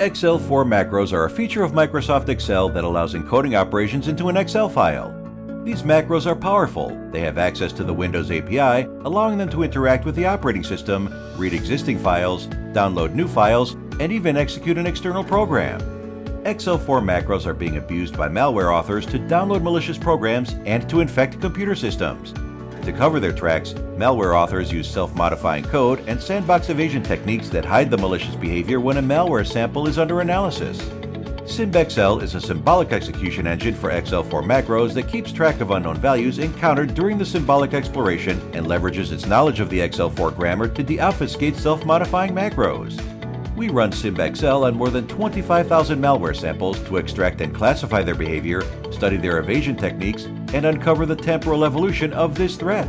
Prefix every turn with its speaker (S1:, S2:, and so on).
S1: XL4 macros are a feature of Microsoft Excel that allows encoding operations into an Excel file. These macros are powerful. They have access to the Windows API, allowing them to interact with the operating system, read existing files, download new files, and even execute an external program. XL4 macros are being abused by malware authors to download malicious programs and to infect computer systems. To cover their tracks, malware authors use self-modifying code and sandbox evasion techniques that hide the malicious behavior when a malware sample is under analysis. SYMBEXCEL is a symbolic execution engine for XL4 macros that keeps track of unknown values encountered during the symbolic exploration and leverages its knowledge of the XL4 grammar to deobfuscate self-modifying macros. We run SYMBEXCEL on more than 25,000 malware samples to extract and classify their behavior, study their evasion techniques, and uncover the temporal evolution of this threat.